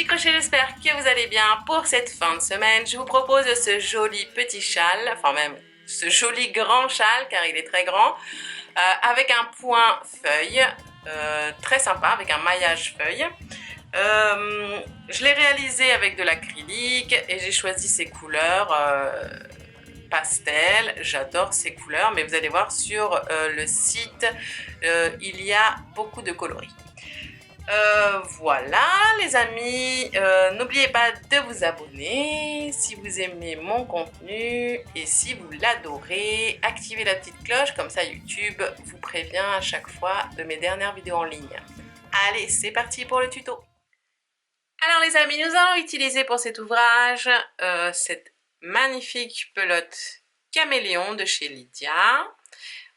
petits crochets, j'espère que vous allez bien. Pour cette fin de semaine, je vous propose ce joli petit châle, enfin même ce joli grand châle car il est très grand, avec un point feuille, très sympa, avec un maillage feuille. Je l'ai réalisé avec de l'acrylique et j'ai choisi ces couleurs pastel. J'adore ces couleurs, mais vous allez voir sur le site, il y a beaucoup de coloris. Voilà les amis, n'oubliez pas de vous abonner si vous aimez mon contenu et si vous l'adorez, activez la petite cloche, comme ça YouTube vous prévient à chaque fois de mes dernières vidéos en ligne. Allez, c'est parti pour le tuto. Alors les amis, nous allons utiliser pour cet ouvrage cette magnifique pelote caméléon de chez Lydia.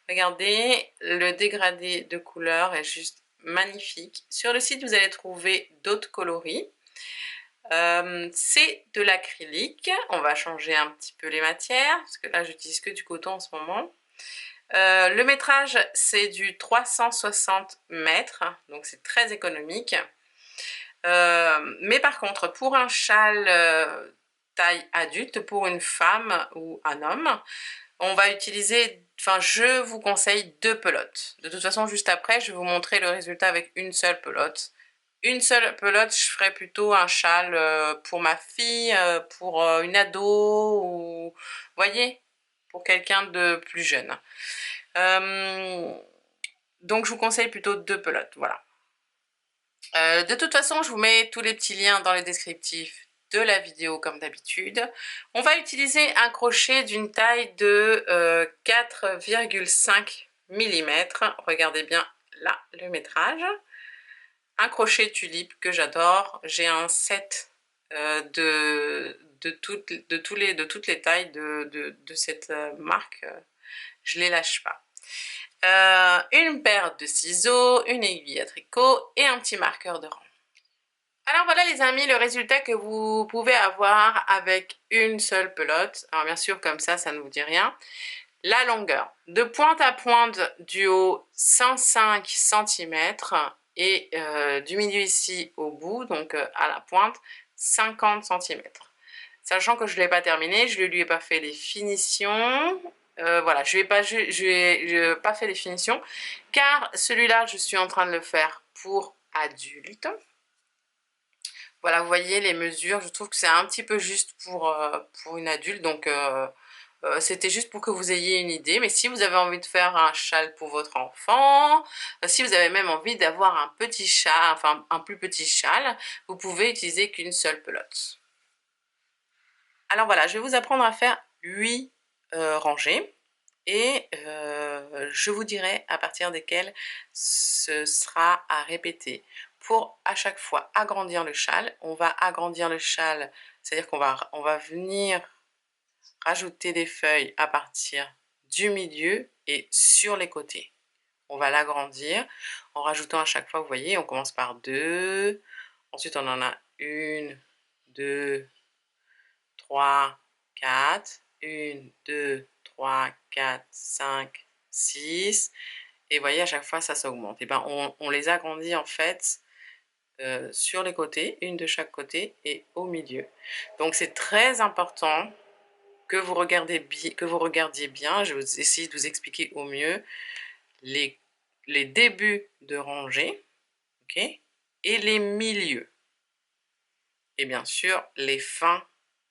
Regardez, le dégradé de couleurs est juste magnifique. Sur le site, vous allez trouver d'autres coloris. C'est de l'acrylique. On va changer un petit peu les matières, parce que là, j'utilise que du coton en ce moment. Le métrage, c'est du 360 mètres, donc c'est très économique. Mais par contre, pour un châle taille adulte, pour une femme ou un homme, on va utiliser, enfin je vous conseille 2 pelotes. De toute façon, juste après, je vais vous montrer le résultat avec une seule pelote. Une seule pelote, je ferai plutôt un châle pour ma fille, pour une ado, ou vous voyez, pour quelqu'un de plus jeune. Donc je vous conseille plutôt 2 pelotes, voilà. De toute façon, je vous mets tous les petits liens dans les descriptifs de la vidéo comme d'habitude. On va utiliser un crochet d'une taille de 4,5 mm. Regardez bien là le métrage. Un crochet tulipe que j'adore. J'ai un set de toutes les tailles de cette marque. Je ne les lâche pas. Une paire de ciseaux, une aiguille à tricot et un petit marqueur de rang. Alors voilà les amis, le résultat que vous pouvez avoir avec une seule pelote. Alors bien sûr comme ça ne vous dit rien. La longueur, de pointe à pointe du haut 105 cm et du milieu ici au bout, donc à la pointe 50 cm. Sachant que je ne l'ai pas terminé, je ne lui ai pas fait les finitions. Voilà, je n'ai pas fait les finitions car celui-là je suis en train de le faire pour adultes. Voilà, vous voyez les mesures, je trouve que c'est un petit peu juste pour une adulte, donc c'était juste pour que vous ayez une idée. Mais si vous avez envie de faire un châle pour votre enfant, si vous avez même envie d'avoir un petit châle, enfin un plus petit châle, vous pouvez utiliser qu'une seule pelote. Alors voilà, je vais vous apprendre à faire 8 rangées et je vous dirai à partir desquelles ce sera à répéter. Pour à chaque fois agrandir le châle, on va agrandir le châle, c'est-à-dire qu'on va venir rajouter des feuilles à partir du milieu et sur les côtés. On va l'agrandir en rajoutant à chaque fois, vous voyez, on commence par 2, ensuite on en a 1, 2, 3, 4, 1, 2, 3, 4, 5, 6, et vous voyez à chaque fois ça s'augmente. Et ben on les agrandit en fait sur les côtés, une de chaque côté et au milieu. Donc c'est très important que vous regardiez bien, je vais essayer de vous expliquer au mieux les débuts de rangée, ok, et les milieux, et bien sûr les fins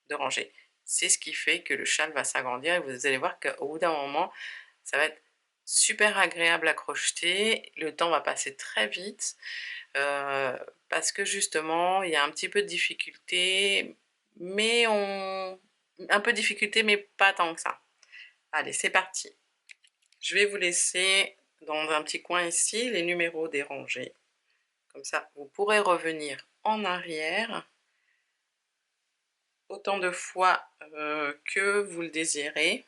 de rangée. C'est ce qui fait que le châle va s'agrandir et vous allez voir qu'au bout d'un moment, ça va être super agréable à crocheter, le temps va passer très vite, parce que justement, il y a un petit peu de difficulté, mais un peu de difficulté, mais pas tant que ça. Allez, c'est parti. Je vais vous laisser dans un petit coin ici les numéros des rangées. Comme ça, vous pourrez revenir en arrière autant de fois que vous le désirez.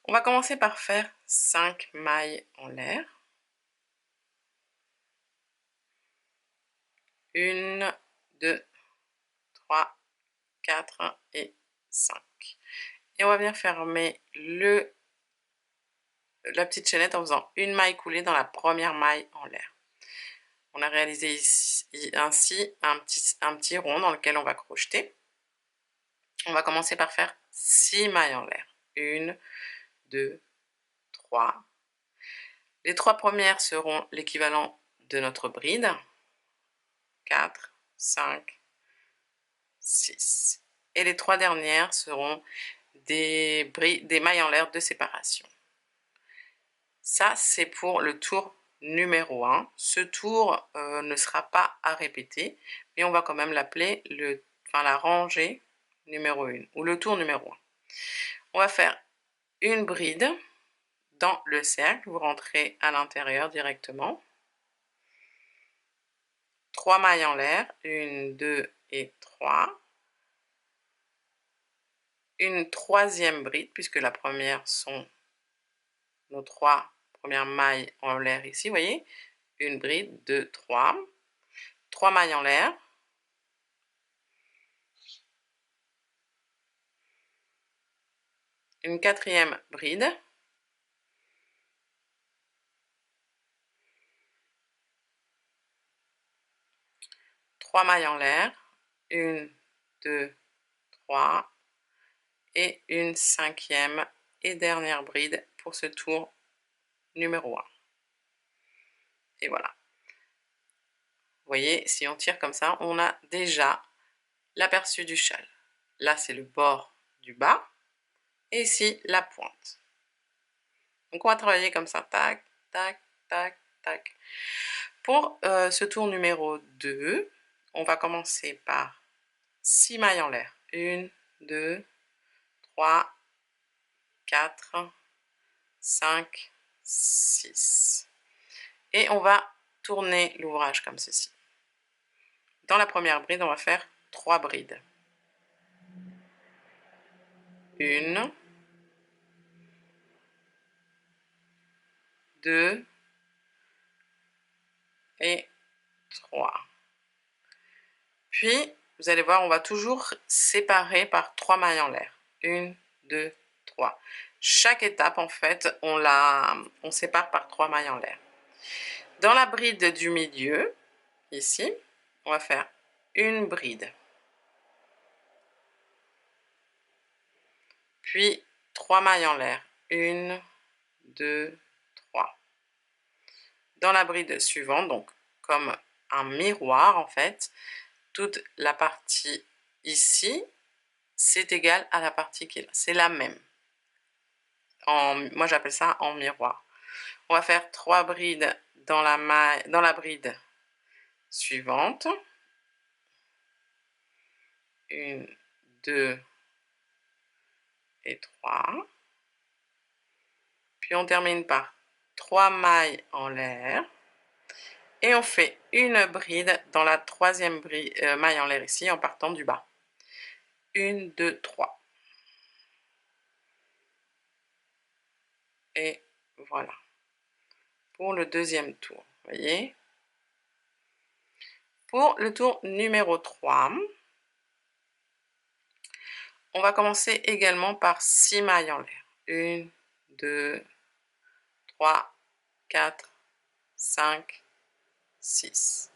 On va commencer par faire 5 mailles en l'air. 1, 2, 3, 4 et 5. Et on va bien fermer la petite chaînette en faisant une maille coulée dans la première maille en l'air. On a réalisé ici, ainsi un petit rond dans lequel on va crocheter. On va commencer par faire 6 mailles en l'air. 1, 2, 3. Les 3 premières seront l'équivalent de notre bride. 4, 5, 6. Et les 3 dernières seront des mailles en l'air de séparation. Ça, c'est pour le tour numéro 1. Ce tour ne sera pas à répéter, mais on va quand même l'appeler la rangée numéro 1 ou le tour numéro 1. On va faire une bride dans le cercle, vous rentrez à l'intérieur directement. 3 mailles en l'air, 1, 2 et 3. Une troisième bride, puisque la première sont nos 3 premières mailles en l'air ici, vous voyez. Une bride, 2, 3. 3 mailles en l'air. Une quatrième bride. Trois mailles en l'air. 1, 2, 3. Et une cinquième et dernière bride pour ce tour numéro 1. Et voilà. Vous voyez, si on tire comme ça, on a déjà l'aperçu du châle. Là, c'est le bord du bas. Et ici, la pointe. Donc, on va travailler comme ça. Tac, tac, tac, tac. Pour ce tour numéro 2, on va commencer par 6 mailles en l'air. 1, 2, 3, 4, 5, 6. Et on va tourner l'ouvrage comme ceci. Dans la première bride, on va faire 3 brides. 1, 2 et 3. Puis, vous allez voir, on va toujours séparer par 3 mailles en l'air. 1, 2, 3. Chaque étape, en fait, on sépare par 3 mailles en l'air. Dans la bride du milieu, ici, on va faire une bride. Puis 3 mailles en l'air. 1, 2, 3. Dans la bride suivante, donc comme un miroir en fait, toute la partie ici, c'est égal à la partie qui est là. C'est la même. Moi j'appelle ça en miroir. On va faire 3 brides dans la bride suivante. 1, 2 et 3. Puis on termine par 3 mailles en l'air. Et on fait une bride dans la troisième maille en l'air ici en partant du bas. 1, 2, 3. Et voilà. Pour le deuxième tour, vous voyez. Pour le tour numéro 3, on va commencer également par 6 mailles en l'air. 1, 2, 3, 4, 5, 6.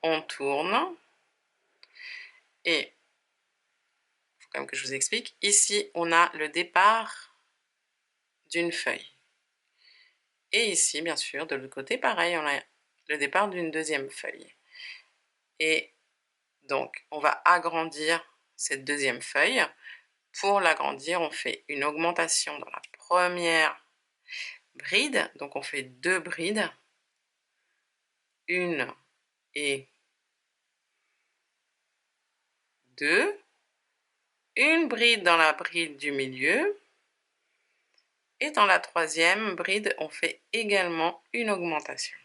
On tourne. Et il faut quand même que je vous explique. Ici, on a le départ d'une feuille. Et ici, bien sûr, de l'autre côté, pareil, on a le départ d'une deuxième feuille. Et donc, on va agrandir cette deuxième feuille. Pour l'agrandir, on fait une augmentation dans la première bride. Donc, on fait 2 brides. 1 et 2. Une bride dans la bride du milieu. Et dans la troisième bride, on fait également une augmentation.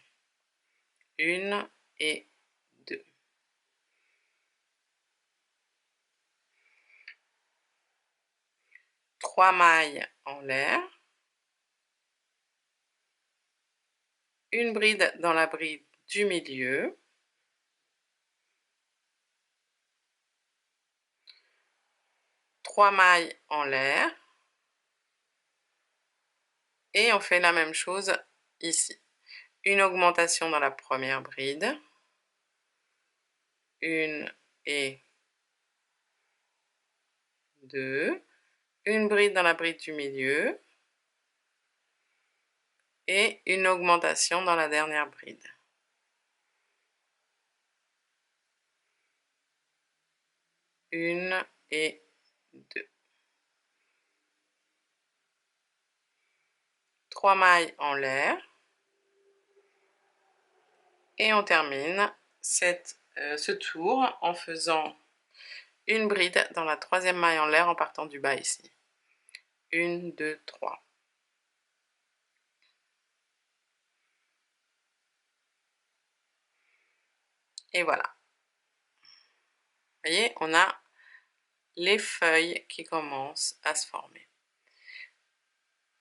1 et 2. Trois mailles en l'air. Une bride dans la bride du milieu. 3 mailles en l'air. Et on fait la même chose ici. une augmentation dans la première bride, une et deux, une bride dans la bride du milieu et une augmentation dans la dernière bride. Une et deux. 3 mailles en l'air. Et on termine ce tour en faisant une bride dans la troisième maille en l'air en partant du bas ici. 1, 2, 3. Et voilà. Vous voyez, on a les feuilles qui commencent à se former.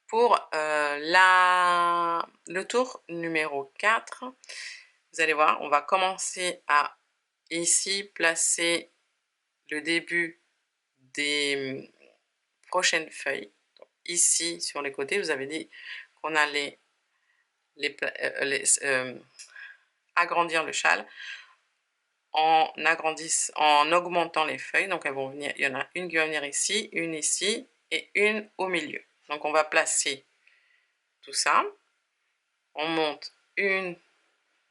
Pour le tour numéro 4, vous allez voir, on va commencer à ici placer le début des prochaines feuilles. Donc, ici, sur les côtés, vous avez dit qu'on allait agrandir le châle en augmentant les feuilles. Donc elles vont venir, il y en a une qui va venir ici et une au milieu. Donc on va placer tout ça. On monte 1,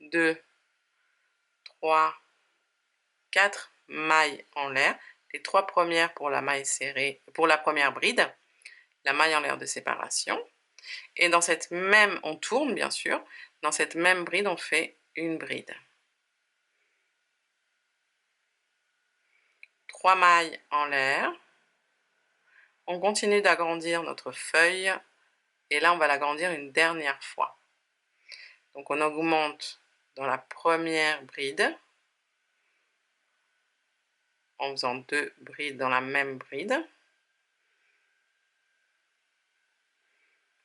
2, 3, 4 mailles en l'air. Les 3 premières pour la maille serrée, pour la première bride, la maille en l'air de séparation. Et dans cette même, on tourne bien sûr, dans cette même bride, on fait une bride. 3 mailles en l'air. On continue d'agrandir notre feuille et là on va l'agrandir une dernière fois. Donc on augmente dans la première bride en faisant 2 brides dans la même bride.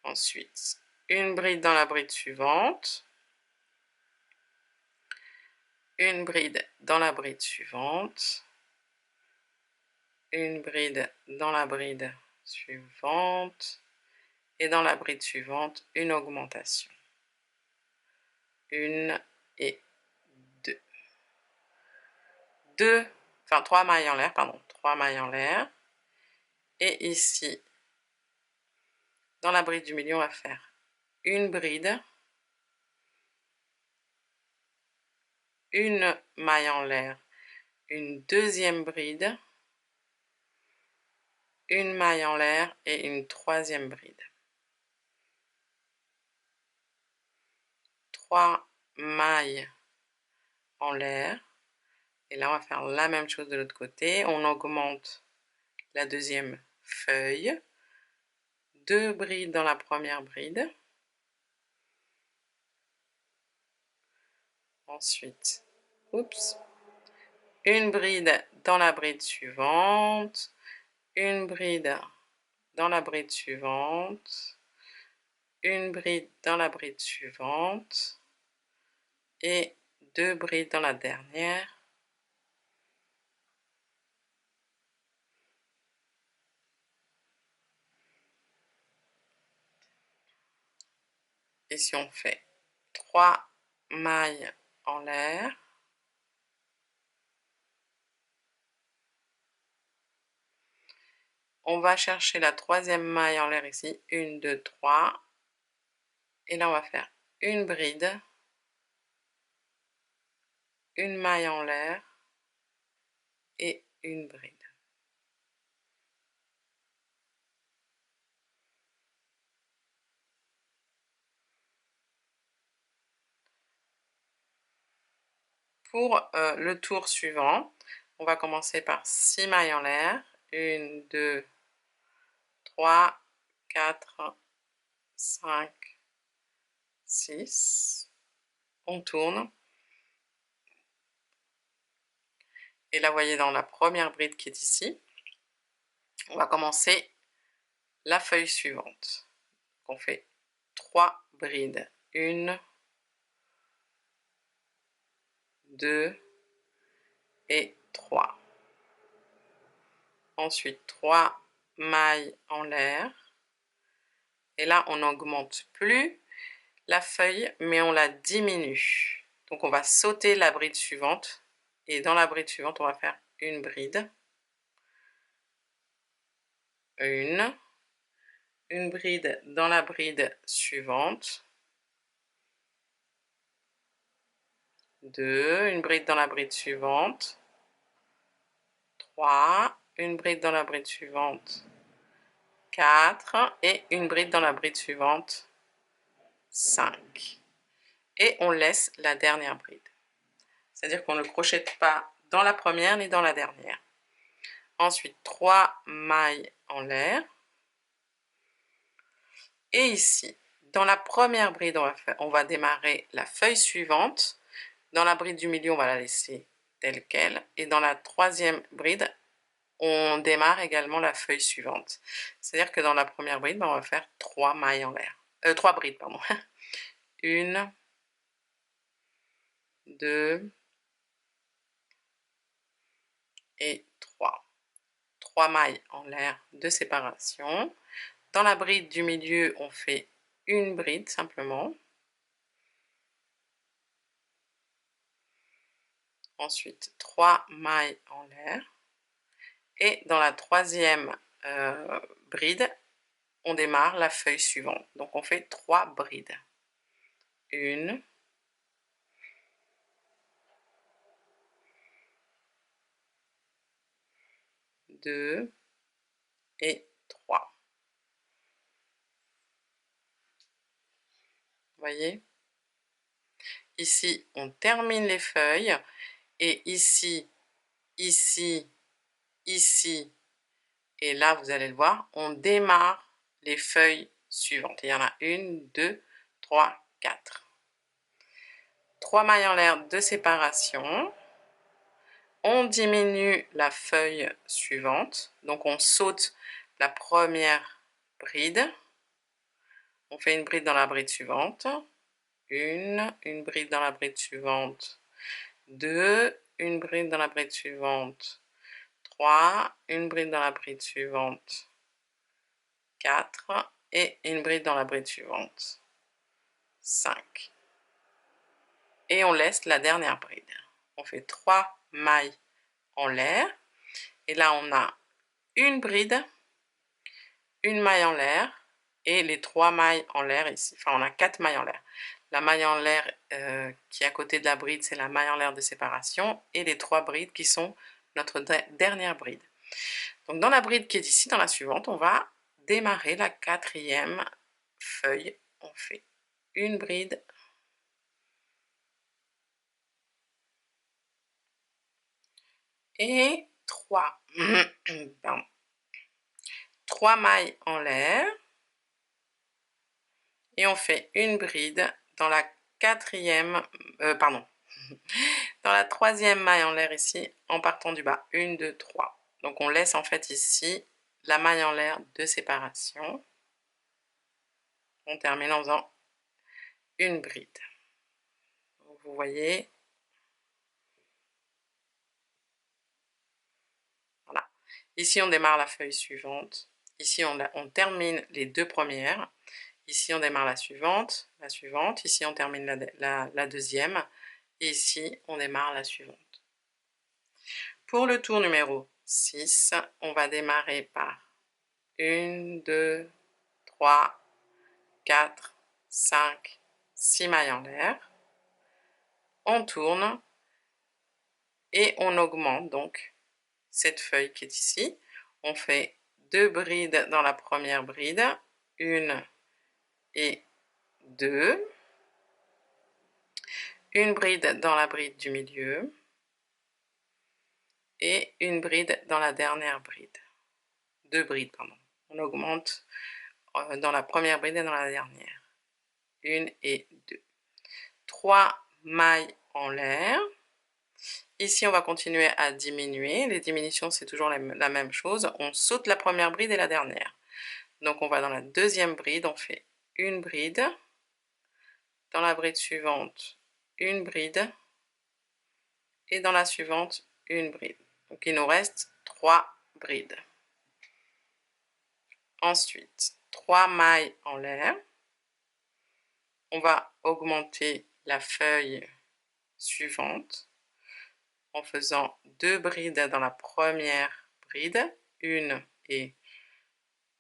Ensuite, une bride dans la bride suivante, une bride dans la bride suivante, une bride dans la bride suivante et dans la bride suivante, une augmentation. 1 et 2. 3 mailles en l'air, pardon, 3 mailles en l'air. Et ici, dans la bride du milieu, on va faire une bride, une maille en l'air, une deuxième bride, une maille en l'air et une troisième bride. 3 mailles en l'air. Et là, on va faire la même chose de l'autre côté. On augmente la deuxième feuille. 2 brides dans la première bride. Ensuite, une bride dans la bride suivante. Une bride dans la bride suivante. Une bride dans la bride suivante. Et 2 brides dans la dernière. Ici, on fait 3 mailles en l'air. On va chercher la troisième maille en l'air ici. 1, 2, 3. Et là, on va faire une bride, une maille en l'air et une bride. Pour le tour suivant, on va commencer par 6 mailles en l'air. 1, 2, 3, 4, 5, 6. On tourne. Et là, vous voyez dans la première bride qui est ici, on va commencer la feuille suivante. On fait 3 brides. 1, 2 et 3. Ensuite, 3 mailles en l'air. Et là, on n'augmente plus la feuille, mais on la diminue. Donc on va sauter la bride suivante, et dans la bride suivante, on va faire une bride, une bride dans la bride suivante, 2, une bride dans la bride suivante, 3, une bride dans la bride suivante, 4, et une bride dans la bride suivante, 5. Et on laisse la dernière bride. C'est-à-dire qu'on ne crochette pas dans la première ni dans la dernière. Ensuite, 3 mailles en l'air. Et ici, dans la première bride, on va démarrer la feuille suivante. Dans la bride du milieu, on va la laisser telle quelle. Et dans la troisième bride, on démarre également la feuille suivante. C'est-à-dire que dans la première bride, on va faire 3 mailles en l'air. 3 brides, pardon. 1, 2 et 3. 3 mailles en l'air de séparation. Dans la bride du milieu, on fait une bride simplement. Ensuite, 3 mailles en l'air. Et dans la troisième bride, on démarre la feuille suivante. Donc on fait 3 brides. 1, 2 et 3. Vous voyez? Ici, on termine les feuilles. Et ici, ici, ici, et là, vous allez le voir, on démarre les feuilles suivantes. Il y en a 1, 2, 3, 4. 3 mailles en l'air de séparation. On diminue la feuille suivante. Donc, on saute la première bride. On fait une bride dans la bride suivante. Une bride dans la bride suivante. 2, une bride dans la bride suivante. 3, une bride dans la bride suivante. 4 et une bride dans la bride suivante. 5. Et on laisse la dernière bride. On fait 3 mailles en l'air. Et là, on a une bride, une maille en l'air et les 3 mailles en l'air ici. Enfin, on a 4 mailles en l'air. La maille en l'air qui est à côté de la bride, c'est la maille en l'air de séparation. Et les 3 brides qui sont notre dernière bride. Donc, dans la bride qui est ici, dans la suivante, on va démarrer la 4e feuille. On fait une bride, et 3, pardon, 3 mailles en l'air. Et on fait une bride dans la 4e, pardon, dans la 3e maille en l'air ici, en partant du bas. 1, 2, 3. Donc on laisse en fait ici la maille en l'air de séparation. On termine en faisant une bride. Donc, vous voyez, voilà. Ici on démarre la feuille suivante. Ici on termine les 2 premières. Ici on démarre la suivante, ici on termine la deuxième, et ici on démarre la suivante. Pour le tour numéro 6, on va démarrer par 1, 2, 3, 4, 5, 6 mailles en l'air. On tourne et on augmente donc cette feuille qui est ici. On fait 2 brides dans la première bride, 1 et 2. Une bride dans la bride du milieu. Et une bride dans la dernière bride. 2 brides, pardon. On augmente dans la première bride et dans la dernière. 1 et 2. 3 mailles en l'air. Ici, on va continuer à diminuer. Les diminutions, c'est toujours la même chose. On saute la première bride et la dernière. Donc, on va dans la deuxième bride. On fait une bride. Dans la bride suivante, une bride. Et dans la suivante, une bride. Donc, il nous reste 3 brides. Ensuite, 3 mailles en l'air. On va augmenter la feuille suivante en faisant 2 brides dans la première bride, 1 et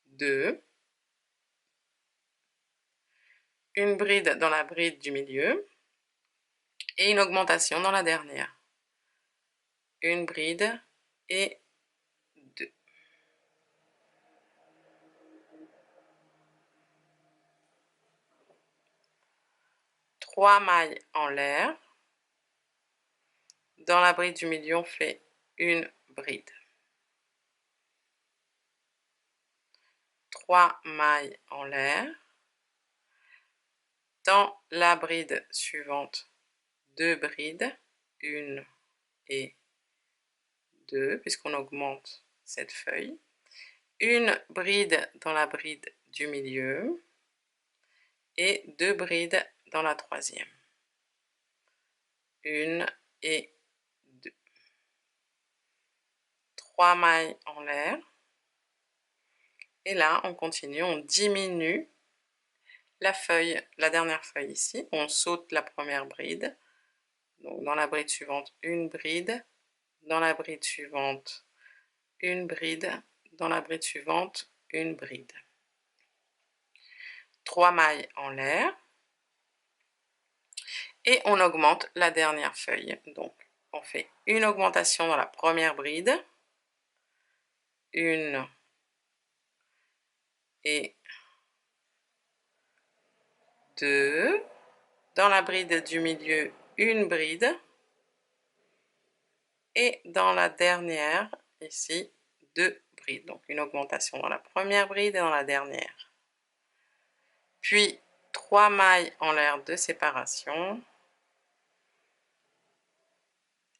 2, une bride dans la bride du milieu et une augmentation dans la dernière. Une bride et 2. Trois mailles en l'air. Dans la bride du milieu, on fait une bride. 3 mailles en l'air. Dans la bride suivante, 2 brides, 1 et 2, puisqu'on augmente cette feuille. Une bride dans la bride du milieu et 2 brides dans la troisième. 1 et 2. 3 mailles en l'air. Et là, on continue, on diminue la feuille, la dernière feuille ici. On saute la première bride. Donc dans la bride suivante, une bride. Dans la bride suivante, une bride. Dans la bride suivante, une bride. 3 mailles en l'air. Et on augmente la dernière feuille. Donc, on fait une augmentation dans la première bride. 1 et 2. Dans la bride du milieu, une bride. Et dans la dernière, ici, 2 brides. Donc, une augmentation dans la première bride et dans la dernière. Puis, 3 mailles en l'air de séparation.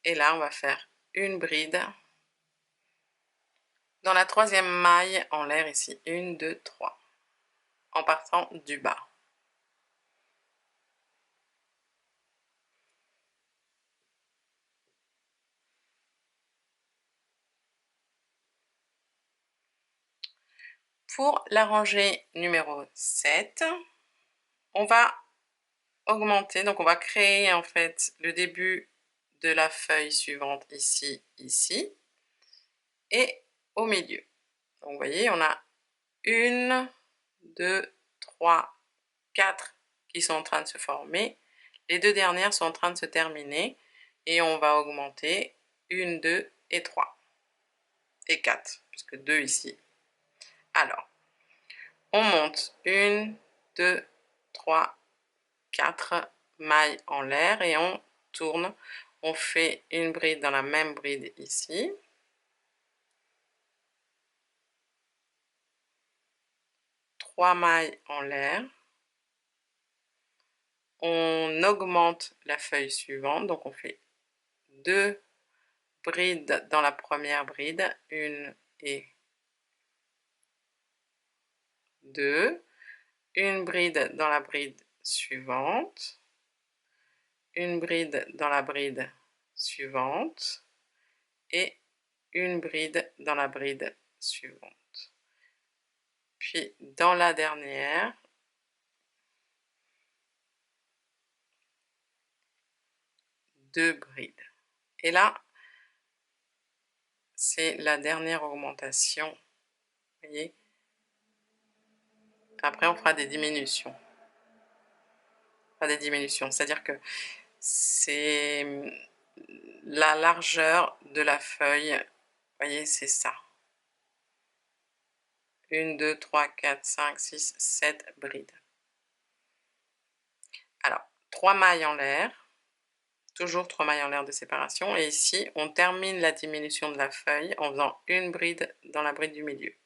Et là, on va faire une bride. Dans la troisième maille en l'air ici, 1, 2, 3. En partant du bas. Pour la rangée numéro 7, on va augmenter, donc on va créer en fait le début de la feuille suivante ici, ici, et au milieu. Donc vous voyez, on a 1, 2, 3, 4 qui sont en train de se former. Les deux dernières sont en train de se terminer et on va augmenter 1, 2 et 3 et 4, puisque 2 ici. Alors, on monte 1, 2, 3, 4 mailles en l'air et on tourne. On fait une bride dans la même bride ici. Trois mailles en l'air. On augmente la feuille suivante, donc on fait 2 brides dans la première bride, 1 et 2, une bride dans la bride suivante, une bride dans la bride suivante et une bride dans la bride suivante. Puis dans la dernière, 2 brides. Et là, c'est la dernière augmentation. Vous voyez? Après, on fera des diminutions. Pas des diminutions, c'est-à-dire que c'est la largeur de la feuille. Vous voyez, c'est ça. 1, 2, 3, 4, 5, 6, 7 brides. Alors, 3 mailles en l'air. Toujours 3 mailles en l'air de séparation. Et ici, on termine la diminution de la feuille en faisant une bride dans la bride du milieu.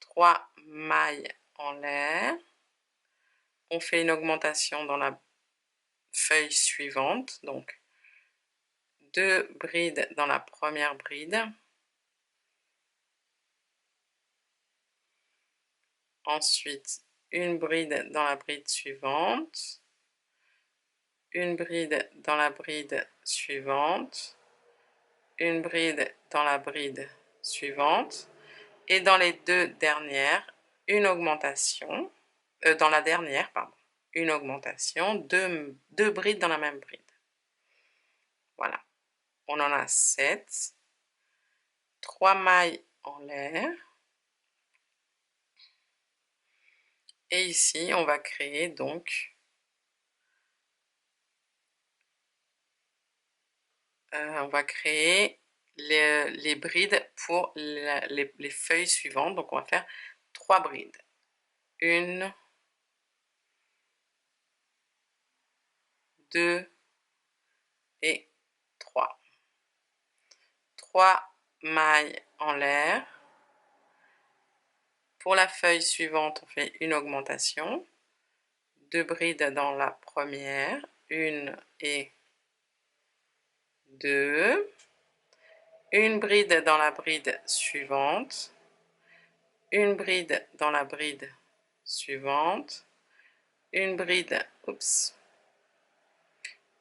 3 mailles en l'air. On fait une augmentation dans la feuille suivante. Donc, 2 brides dans la première bride. Ensuite, une bride dans la bride suivante. Une bride dans la bride suivante. Une bride dans la bride suivante. Et dans les deux dernières, une augmentation. dans la dernière, pardon, une augmentation, deux brides dans la même bride. Voilà, on en a 7, 3 mailles en l'air. Et ici, on va créer donc on va créer les brides pour les feuilles suivantes. Donc, on va faire 3 brides. 1, 2 et 3. 3 mailles en l'air. Pour la feuille suivante, on fait une augmentation. 2 brides dans la première. 1 et 2. Une bride dans la bride suivante. Une bride dans la bride suivante. Une bride, oups,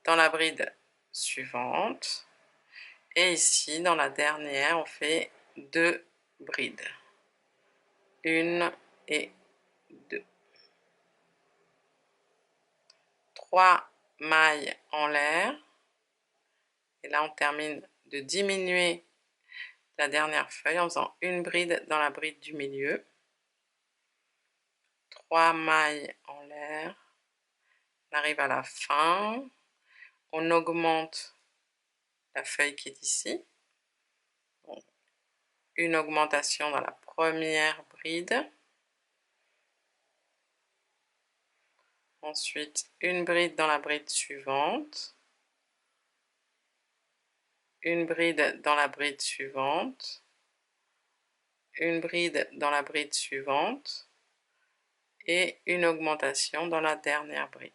dans la bride suivante. Et ici, dans la dernière, on fait 2 brides. 1 et 2. 3 mailles en l'air. Et là, on termine de diminuer la dernière feuille en faisant une bride dans la bride du milieu. 3 mailles en l'air. On arrive à la fin. On augmente la feuille qui est ici. Donc, une augmentation dans la première bride. Ensuite, une bride dans la bride suivante. Une bride dans la bride suivante. Une bride dans la bride suivante. Et une augmentation dans la dernière bride.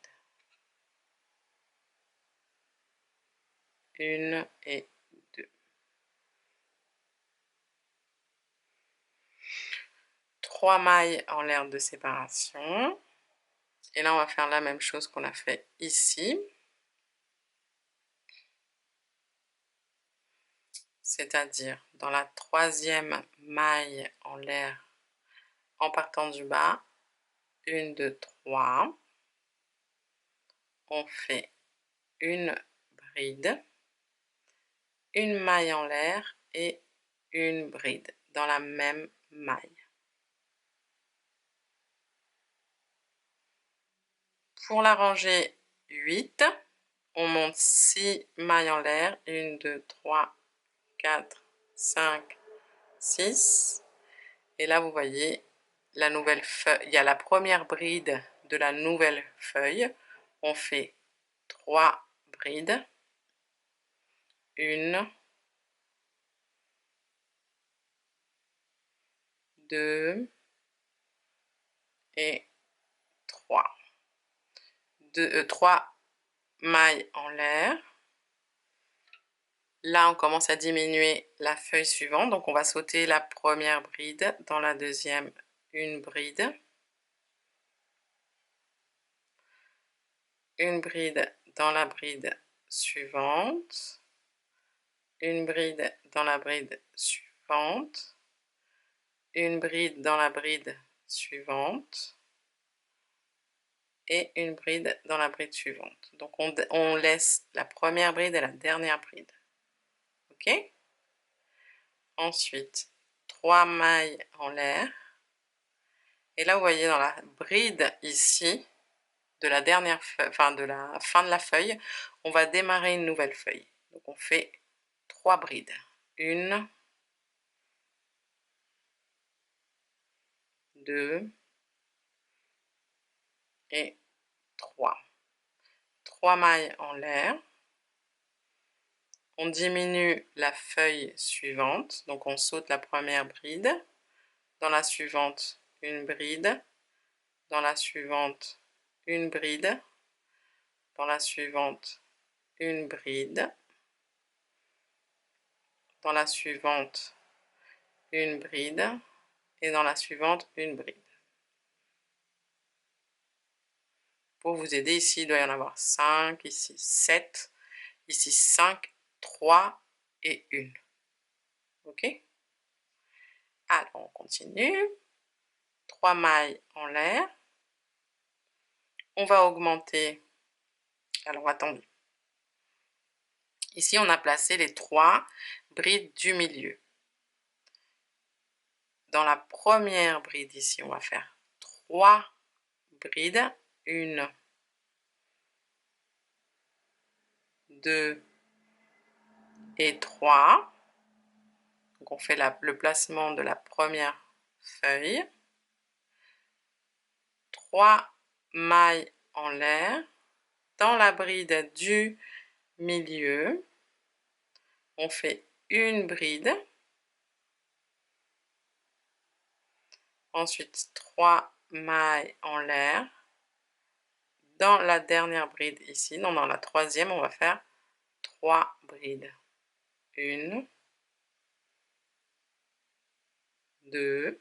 1 et 2. 3 mailles en l'air de séparation. Et là, on va faire la même chose qu'on a fait ici. C'est-à-dire dans la troisième maille en l'air, en partant du bas, 1, 2, 3. On fait une bride, une maille en l'air et une bride dans la même maille. Pour la rangée 8, on monte 6 mailles en l'air, 1, 2, 3, 4, 5, 6. Et là, vous voyez, la nouvelle feuille, il y a la première bride de la nouvelle feuille. On fait 3 brides. 1, 2 et 3. 3 mailles en l'air. Là, on commence à diminuer la feuille suivante. Donc, on va sauter la première bride. Dans la deuxième, une bride. Une bride dans la bride suivante. Une bride dans la bride suivante. Une bride dans la bride suivante. Et une bride dans la bride suivante. Donc, on laisse la première bride et la dernière bride. OK? Ensuite, 3 mailles en l'air. Et là, vous voyez dans la bride ici, de la dernière feuille, enfin de la fin de la feuille, on va démarrer une nouvelle feuille. Donc, on fait 3 brides. 1, 2 et 3. 3 mailles en l'air. On diminue la feuille suivante, donc on saute la première bride. Dans la suivante, une bride. Dans la suivante, une bride. Dans la suivante, une bride. Dans la suivante, une bride. Et dans la suivante, une bride. Pour vous aider, ici, il doit y en avoir 5, ici 7, ici 5, 3 et 1. OK? Alors, on continue. 3 mailles en l'air. on va augmenter. Alors attendez. Ici, on a placé les 3 brides du milieu. Dans la première bride ici, on va faire 3 brides. 1, 2 et 3. Donc on fait le placement de la première feuille. 3 mailles en l'air. Dans la bride du milieu, on fait une bride. Ensuite, 3 mailles en l'air. Dans la dernière bride ici, non, dans la troisième, on va faire 3 brides. 1, 2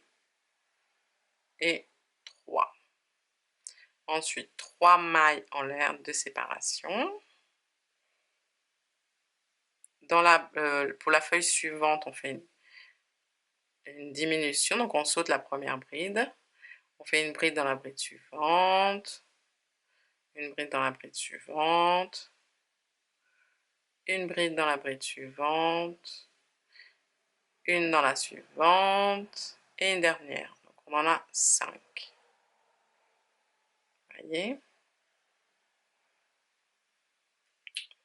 et 3. Ensuite, 3 mailles en l'air de séparation. Pour la feuille suivante, on fait une diminution, donc on saute la première bride. On fait une bride dans la bride suivante, une bride dans la bride suivante, une bride dans la bride suivante, une dans la suivante et une dernière. Donc on en a 5. Vous voyez?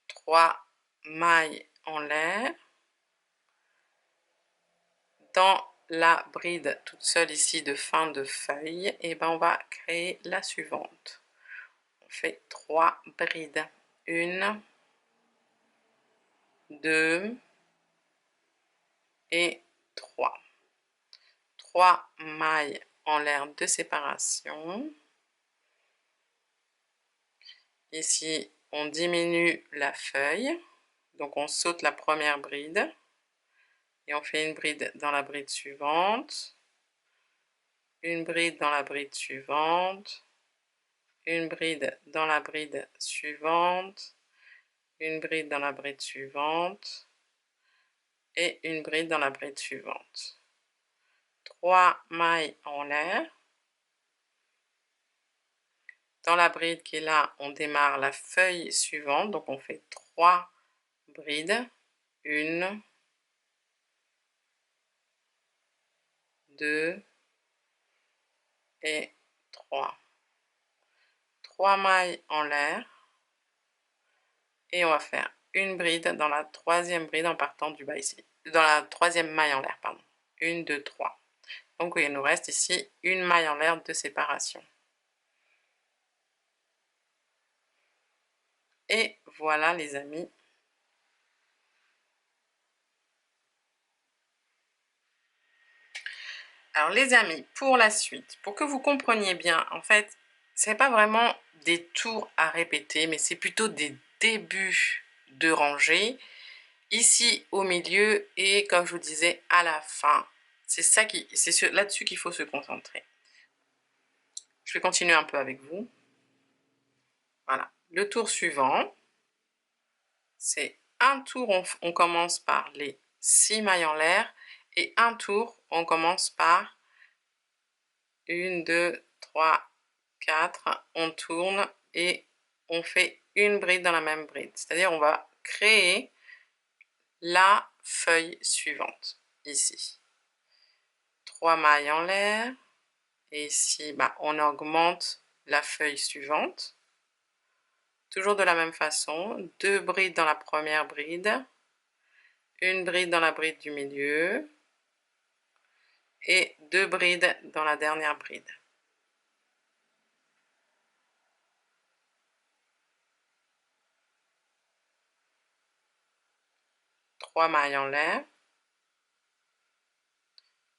3 mailles en l'air. Dans la bride toute seule ici de fin de feuille, et ben on va créer la suivante. On fait 3 brides. 1, 2 et 3. 3 mailles en l'air de séparation. Ici, on diminue la feuille. Donc on saute la première bride. Et on fait une bride dans la bride suivante. Une bride dans la bride suivante. Une bride dans la bride suivante. Une bride dans la bride suivante. Et une bride dans la bride suivante. 3 mailles en l'air. Dans la bride qui est là, on démarre la feuille suivante. Donc on fait 3 brides. 1, 2 et 3. 3 mailles en l'air. Et on va faire une bride dans la troisième bride en partant du bas ici. Dans la troisième maille en l'air, pardon. 1, 2, 3. Donc il nous reste ici une maille en l'air de séparation. Et voilà les amis. Alors les amis, pour la suite, pour que vous compreniez bien, en fait, c'est pas vraiment des tours à répéter, mais c'est plutôt des débuts de rangée, ici au milieu et comme je vous disais à la fin. C'est là-dessus qu'il faut se concentrer. Je vais continuer un peu avec vous. Voilà, le tour suivant, c'est un tour, on commence par les 6 mailles en l'air et un tour, on commence par 1, 2, 3, 4, on tourne et on fait une bride dans la même bride. C'est-à-dire on va créer la feuille suivante, ici. 3 mailles en l'air et ici on augmente la feuille suivante. Toujours de la même façon, 2 brides dans la première bride, une bride dans la bride du milieu et 2 brides dans la dernière bride. Trois mailles en l'air.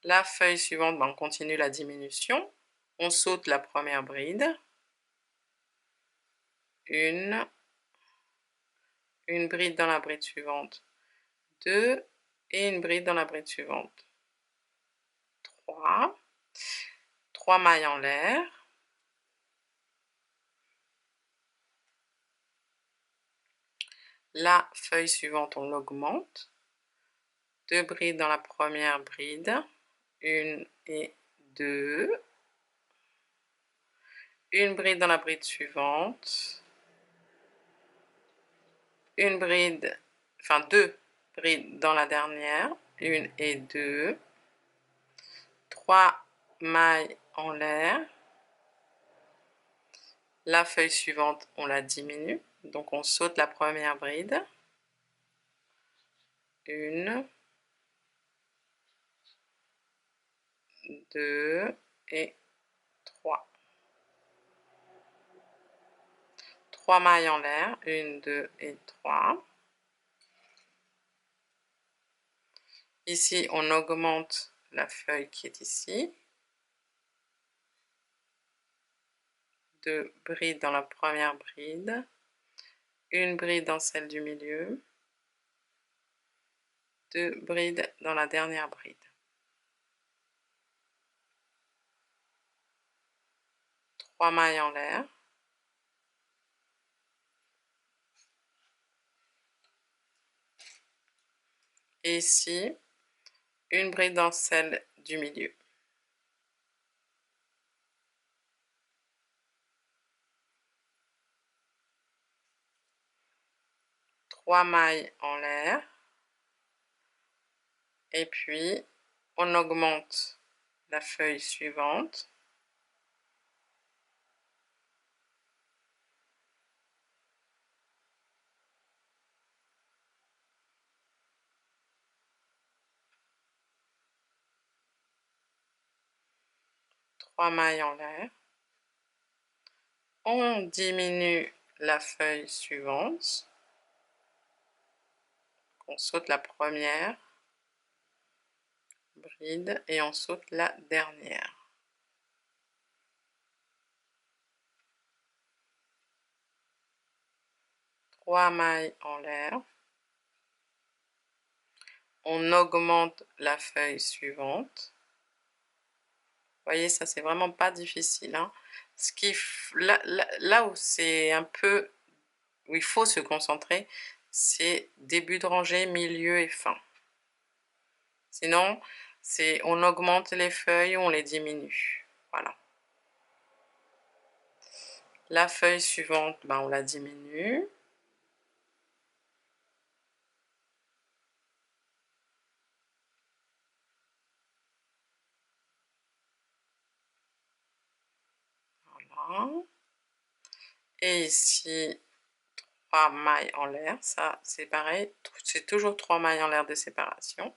La feuille suivante, on continue la diminution. On saute la première bride. Une bride dans la bride suivante. 2 et une bride dans la bride suivante. 3. 3 mailles en l'air. La feuille suivante, on l'augmente. 2 brides dans la première bride. 1 et 2. une bride dans la bride suivante, une bride, enfin 2 brides dans la dernière, 1 et 2, 3 mailles en l'air. La feuille suivante, on la diminue, donc on saute la première bride, 1, 2 et 3. 3 mailles en l'air, 1, 2 et 3. Ici, on augmente la feuille qui est ici. 2 brides dans la première bride, une bride dans celle du milieu, 2 brides dans la dernière bride. 3 mailles en l'air. Et ici, une bride dans celle du milieu. Trois mailles en l'air. Et puis, on augmente la feuille suivante. Trois mailles en l'air. On diminue la feuille suivante. On saute la première bride et on saute la dernière. Trois mailles en l'air. On augmente la feuille suivante. Vous voyez, ça c'est vraiment pas difficile, hein. Là où c'est un peu, où il faut se concentrer, c'est début de rangée, milieu et fin. Sinon, on augmente les feuilles ou on les diminue. Voilà. La feuille suivante, ben, on la diminue. Voilà. Et ici, 3 mailles en l'air. Ça, c'est pareil. C'est toujours 3 mailles en l'air de séparation.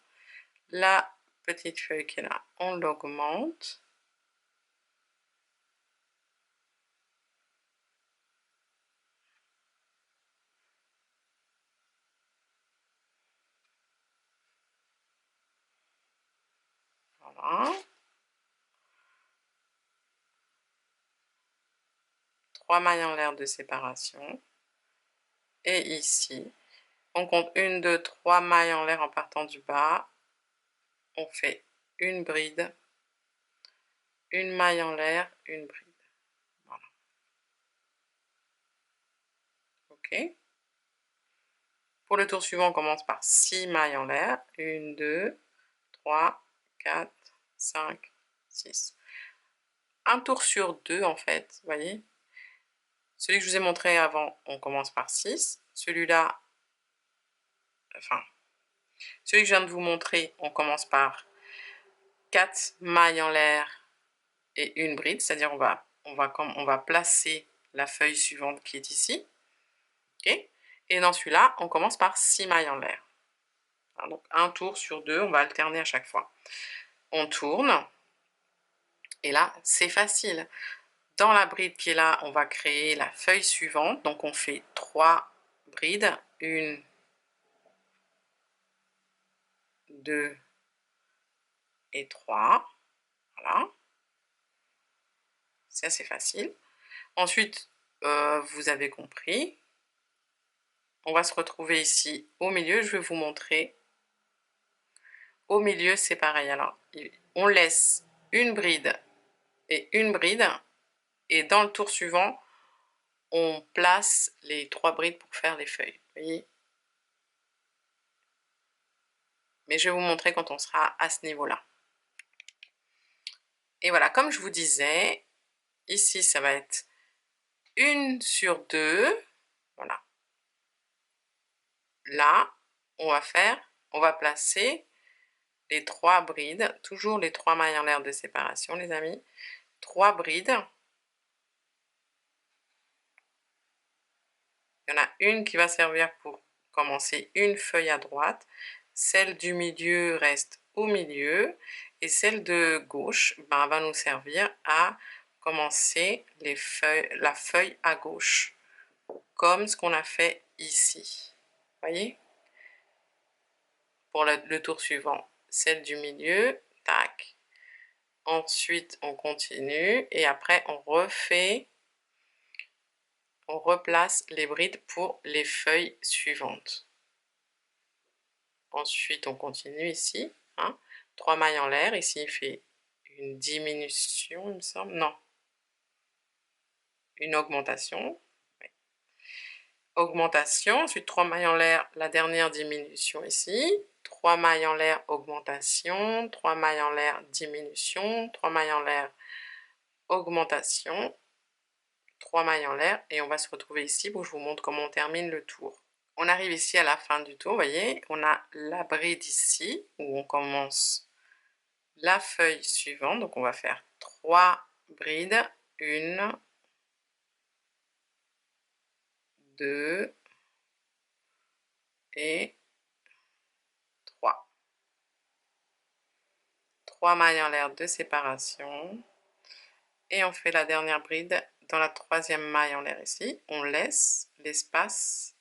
La petite feuille qui est là, on l'augmente. Voilà. 3 mailles en l'air de séparation. Et ici, on compte 1, 2, 3 mailles en l'air en partant du bas. On fait une bride, une maille en l'air, une bride. Voilà. OK. Pour le tour suivant, on commence par 6 mailles en l'air. 1, 2, 3, 4, 5, 6. Un tour sur 2 en fait, vous voyez. Celui que je vous ai montré avant, on commence par 6. Celui-là, enfin, celui que je viens de vous montrer, on commence par 4 mailles en l'air et une bride, c'est-à-dire on va placer la feuille suivante qui est ici. Okay. Et dans celui-là, on commence par 6 mailles en l'air. Donc un tour sur 2, on va alterner à chaque fois. On tourne, et là, c'est facile. Dans la bride qui est là, on va créer la feuille suivante. Donc on fait 3 brides, 1, 2 et 3. Voilà. C'est assez facile. Ensuite, vous avez compris. On va se retrouver ici au milieu. Je vais vous montrer. Au milieu, c'est pareil. Alors, on laisse une bride et une bride. Et dans le tour suivant, on place les 3 brides pour faire les feuilles. Vous voyez? Mais je vais vous montrer quand on sera à ce niveau-là. Et voilà, comme je vous disais, Ici, ça va être 1 sur 2. Voilà. Là, on va placer les 3 brides, toujours les 3 mailles en l'air de séparation, les amis. 3 brides. Il y en a une qui va servir pour commencer une feuille à droite. Celle du milieu reste au milieu. Et celle de gauche va nous servir à commencer la feuille à gauche. Comme ce qu'on a fait ici. Voyez? Pour le tour suivant, celle du milieu, tac. Ensuite, on continue et après, on replace les brides pour les feuilles suivantes. Ensuite, on continue ici, hein, 3 mailles en l'air. Ici, il fait une diminution, il me semble. Non, une augmentation. Ouais. Augmentation, ensuite 3 mailles en l'air, la dernière diminution ici. 3 mailles en l'air, augmentation, 3 mailles en l'air, diminution, 3 mailles en l'air, augmentation, 3 mailles en l'air, et on va se retrouver ici pour que je vous montre comment on termine le tour. On arrive ici à la fin du tour, vous voyez, on a la bride ici, où on commence la feuille suivante, donc on va faire 3 brides, 1, 2 et 3. 3 mailles en l'air de séparation, et on fait la dernière bride dans la 3e maille en l'air ici, on laisse l'espace,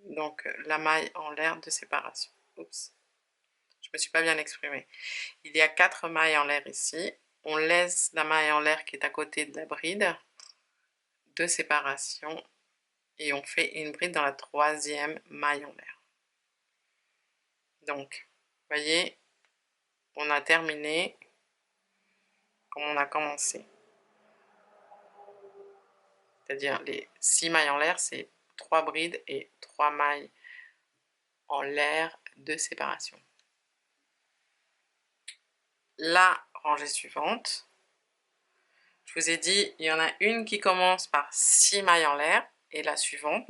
donc la maille en l'air de séparation. Oups, je me suis pas bien exprimée. Il y a 4 mailles en l'air ici, on laisse la maille en l'air qui est à côté de la bride de séparation et on fait une bride dans la 3e maille en l'air. Donc, vous voyez, on a terminé comme on a commencé. C'est-à-dire les 6 mailles en l'air, c'est 3 brides et 3 mailles en l'air de séparation. La rangée suivante, je vous ai dit, il y en a une qui commence par 6 mailles en l'air et la suivante,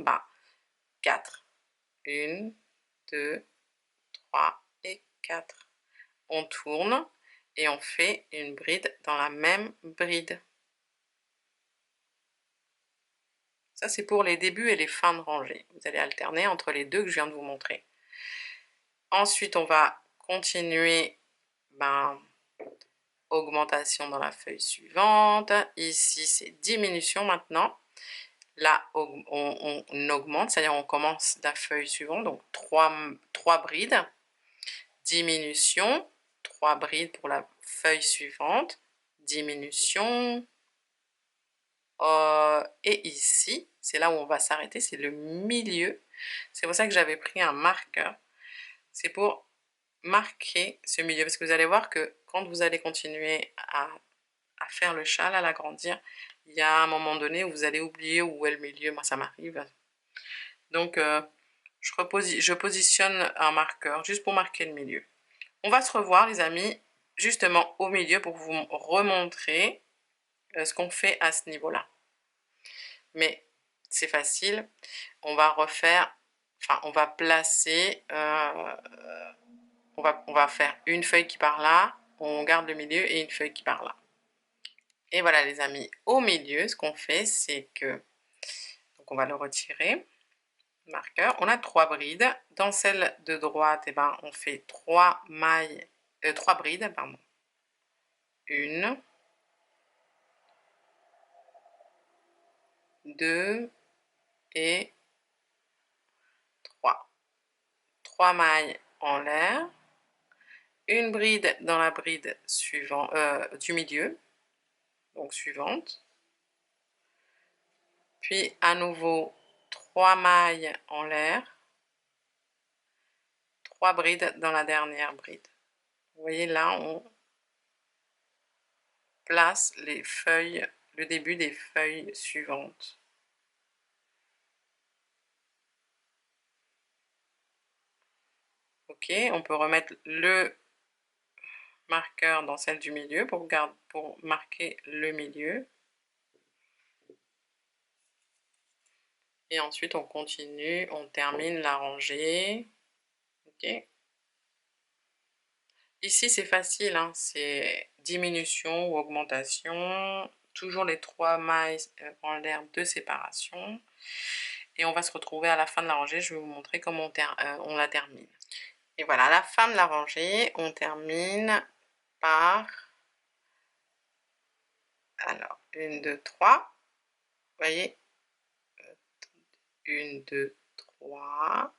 4. 1, 2, 3 et 4. On tourne et on fait une bride dans la même bride. Ça, c'est pour les débuts et les fins de rangée. Vous allez alterner entre les deux que je viens de vous montrer. Ensuite, on va continuer augmentation dans la feuille suivante. Ici, c'est diminution maintenant. Là, on augmente, c'est-à-dire on commence la feuille suivante, donc 3 brides. Diminution, 3 brides pour la feuille suivante. Diminution. Et ici, c'est là où on va s'arrêter, c'est le milieu. C'est pour ça que j'avais pris un marqueur. C'est pour marquer ce milieu, parce que vous allez voir que quand vous allez continuer à faire le châle, à l'agrandir, il y a un moment donné où vous allez oublier où est le milieu. Moi, ça m'arrive. Donc, je positionne un marqueur juste pour marquer le milieu. On va se revoir, les amis, justement au milieu pour vous remontrer ce qu'on fait à ce niveau-là. Mais c'est facile. On va refaire, enfin, on va placer, on va faire une feuille qui part là, on garde le milieu et une feuille qui part là. Et voilà, les amis, au milieu, ce qu'on fait, c'est que, donc on va le retirer, marqueur, on a 3 brides. Dans celle de droite, on fait 3 mailles, 3 brides, pardon. 1, 2 et 3. 3 mailles en l'air. Une bride dans la bride suivante, du milieu, donc suivante. Puis à nouveau 3 mailles en l'air. 3 brides dans la dernière bride. Vous voyez là, on place les feuilles, le début des feuilles suivantes. Ok, on peut remettre le marqueur dans celle du milieu pour marquer le milieu. Et ensuite, on continue, on termine la rangée. Ok. Ici, c'est facile, hein, c'est diminution ou augmentation. Toujours les 3 mailles en l'air de séparation. Et on va se retrouver à la fin de la rangée. Je vais vous montrer comment on la termine. Et voilà, à la fin de la rangée, on termine par... Alors, 1, 2, 3. Vous voyez, 1, 2, 3.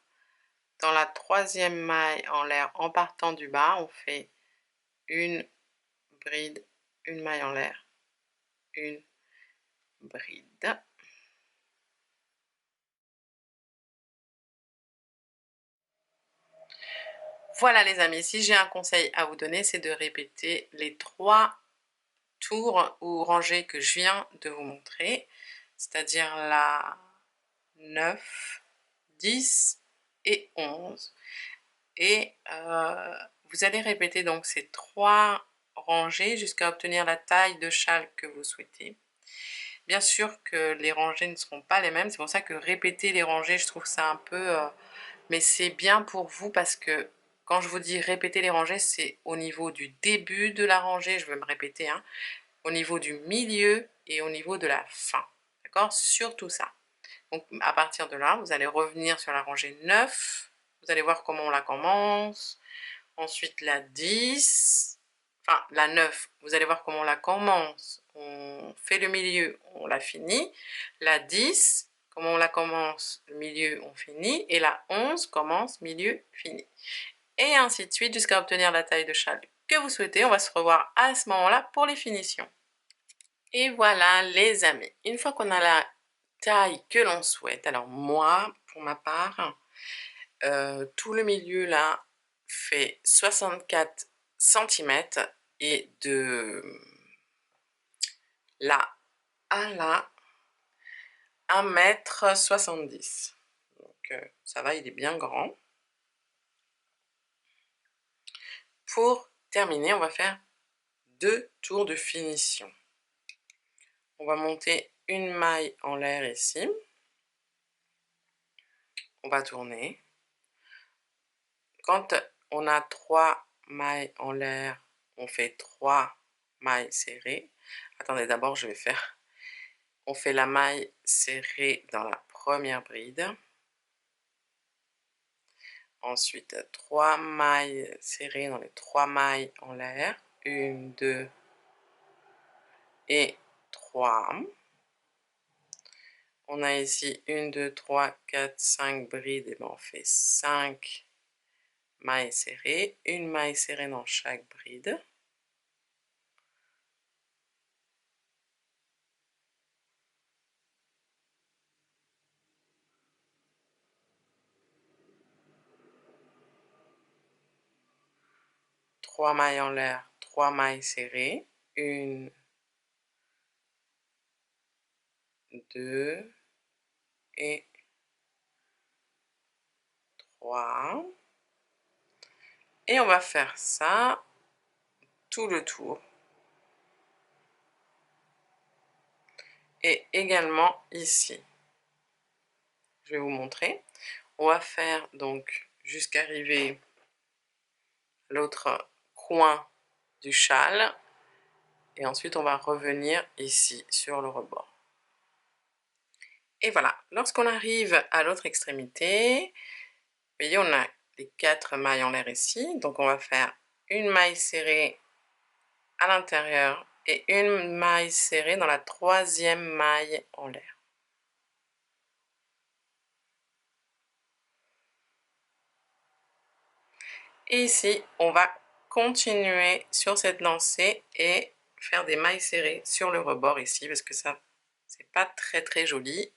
Dans la 3e maille en l'air, en partant du bas, on fait une bride, une maille en l'air, une bride. Voilà les amis, si j'ai un conseil à vous donner, c'est de répéter les 3 tours ou rangées que je viens de vous montrer, c'est-à-dire la 9, 10 et 11. Et vous allez répéter donc ces 3 rangées jusqu'à obtenir la taille de châle que vous souhaitez. Bien sûr que les rangées ne seront pas les mêmes, c'est pour ça que répéter les rangées, je trouve ça un peu... mais c'est bien pour vous parce que quand je vous dis répéter les rangées, c'est au niveau du début de la rangée, je vais me répéter, hein, au niveau du milieu et au niveau de la fin. D'accord? Surtout ça. Donc à partir de là, vous allez revenir sur la rangée 9. Vous allez voir comment on la commence. Ensuite la 10. Enfin la 9, vous allez voir comment on la commence. On fait le milieu, on la finit. La 10, comment on la commence, le milieu, on finit. Et la 11 commence, milieu, fini. Et ainsi de suite jusqu'à obtenir la taille de châle que vous souhaitez. On va se revoir à ce moment-là pour les finitions. Et voilà les amis, une fois qu'on a la taille que l'on souhaite, alors moi, pour ma part, tout le milieu là fait 64 cm et de là à là, 1,70 m. Donc ça va, il est bien grand. Pour terminer, on va faire 2 tours de finition. On va monter une maille en l'air ici. On va tourner. Quand on a 3 mailles en l'air, on fait 3 mailles serrées. Attendez, d'abord je vais faire... On fait la maille serrée dans la première bride. Ensuite, 3 mailles serrées dans les 3 mailles en l'air. 1, 2 et 3. On a ici 1, 2, 3, 4, 5 brides. Et bien on fait 5 mailles serrées. Une maille serrée dans chaque bride. Trois mailles en l'air, 3 mailles serrées. 1, 2 et 3. Et on va faire ça tout le tour. Et également ici. Je vais vous montrer. On va faire donc jusqu'à arriver à l'autre coin du châle. Et ensuite, on va revenir ici sur le rebord. Et voilà, lorsqu'on arrive à l'autre extrémité, vous voyez, on a les 4 mailles en l'air ici. Donc, on va faire une maille serrée à l'intérieur et une maille serrée dans la 3e maille en l'air. Et ici, on va continuer sur cette lancée et faire des mailles serrées sur le rebord ici parce que ça, c'est pas très joli.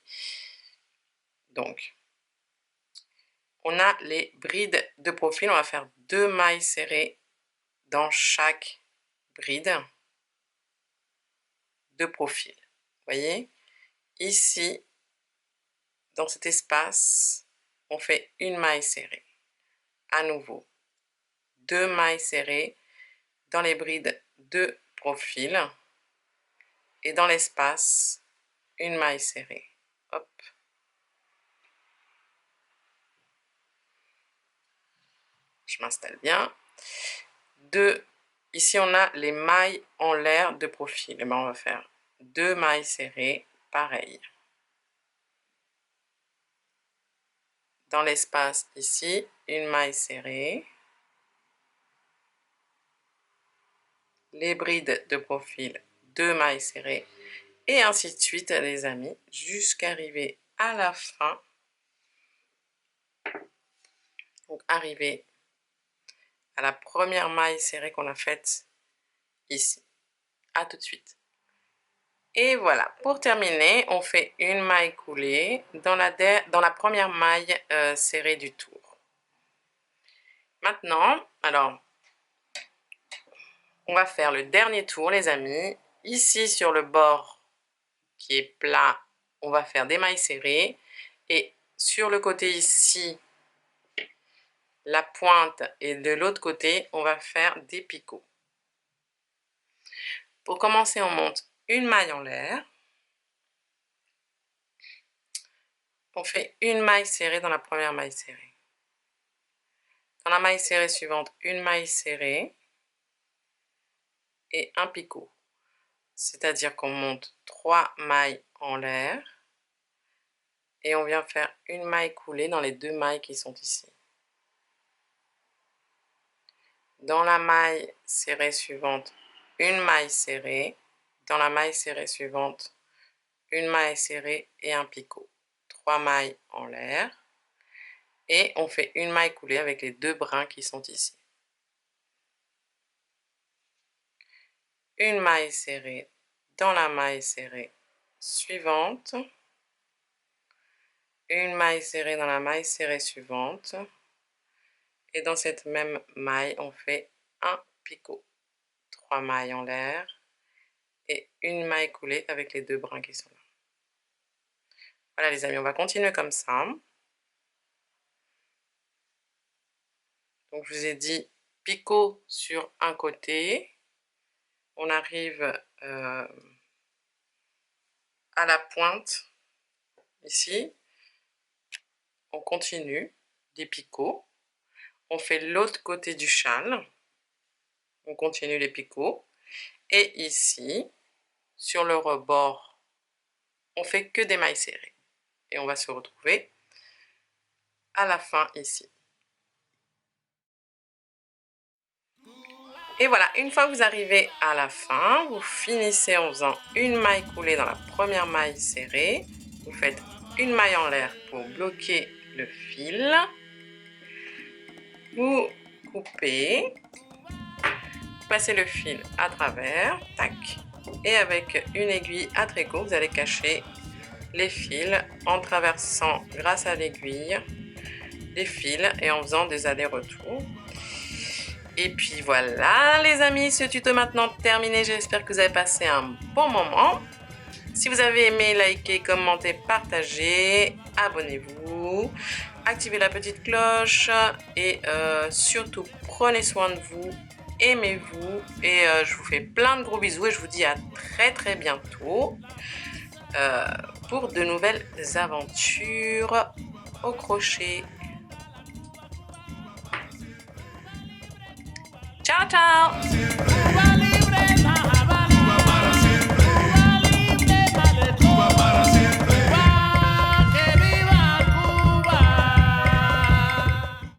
Donc, on a les brides de profil. On va faire 2 mailles serrées dans chaque bride de profil. Vous voyez, ici, dans cet espace, on fait une maille serrée. À nouveau, 2 mailles serrées dans les brides de profil et dans l'espace, une maille serrée. Hop. Je m'installe bien. Ici on a les mailles en l'air de profil. Et ben on va faire 2 mailles serrées, pareil. Dans l'espace ici, une maille serrée. Les brides de profil, 2 mailles serrées. Et ainsi de suite les amis, jusqu'à arriver à la fin. Donc arriver à la première maille serrée qu'on a faite ici. À tout de suite. Et voilà, pour terminer, on fait une maille coulée dans la première maille serrée du tour. Maintenant, alors, on va faire le dernier tour, les amis. Ici, sur le bord qui est plat, on va faire des mailles serrées. Et sur le côté ici, la pointe, et de l'autre côté, on va faire des picots. Pour commencer, on monte une maille en l'air. On fait une maille serrée dans la première maille serrée. Dans la maille serrée suivante, une maille serrée et un picot. C'est-à-dire qu'on monte 3 mailles en l'air et on vient faire une maille coulée dans les 2 mailles qui sont ici. Dans la maille serrée suivante, une maille serrée. Dans la maille serrée suivante, une maille serrée et un picot. 3 mailles en l'air. Et on fait une maille coulée avec les 2 brins qui sont ici. Une maille serrée dans la maille serrée suivante. Une maille serrée dans la maille serrée suivante. Et dans cette même maille, on fait un picot. 3 mailles en l'air. Et une maille coulée avec les 2 brins qui sont là. Voilà les amis, on va continuer comme ça. Donc je vous ai dit picot sur un côté. On arrive à la pointe ici. On continue des picots. On fait l'autre côté du châle. On continue les picots. Et ici, sur le rebord, on fait que des mailles serrées. Et on va se retrouver à la fin ici. Et voilà, une fois que vous arrivez à la fin, vous finissez en faisant une maille coulée dans la première maille serrée. Vous faites une maille en l'air pour bloquer le fil. Vous coupez, passez le fil à travers, tac. Et avec une aiguille à tricot, vous allez cacher les fils en traversant grâce à l'aiguille les fils et en faisant des allers-retours. Et puis voilà les amis, ce tuto est maintenant terminé. J'espère que vous avez passé un bon moment. Si vous avez aimé, likez, commentez, partagez, abonnez-vous, activez la petite cloche et surtout prenez soin de vous, aimez-vous et je vous fais plein de gros bisous et je vous dis à très bientôt pour de nouvelles aventures au crochet. Ciao ciao!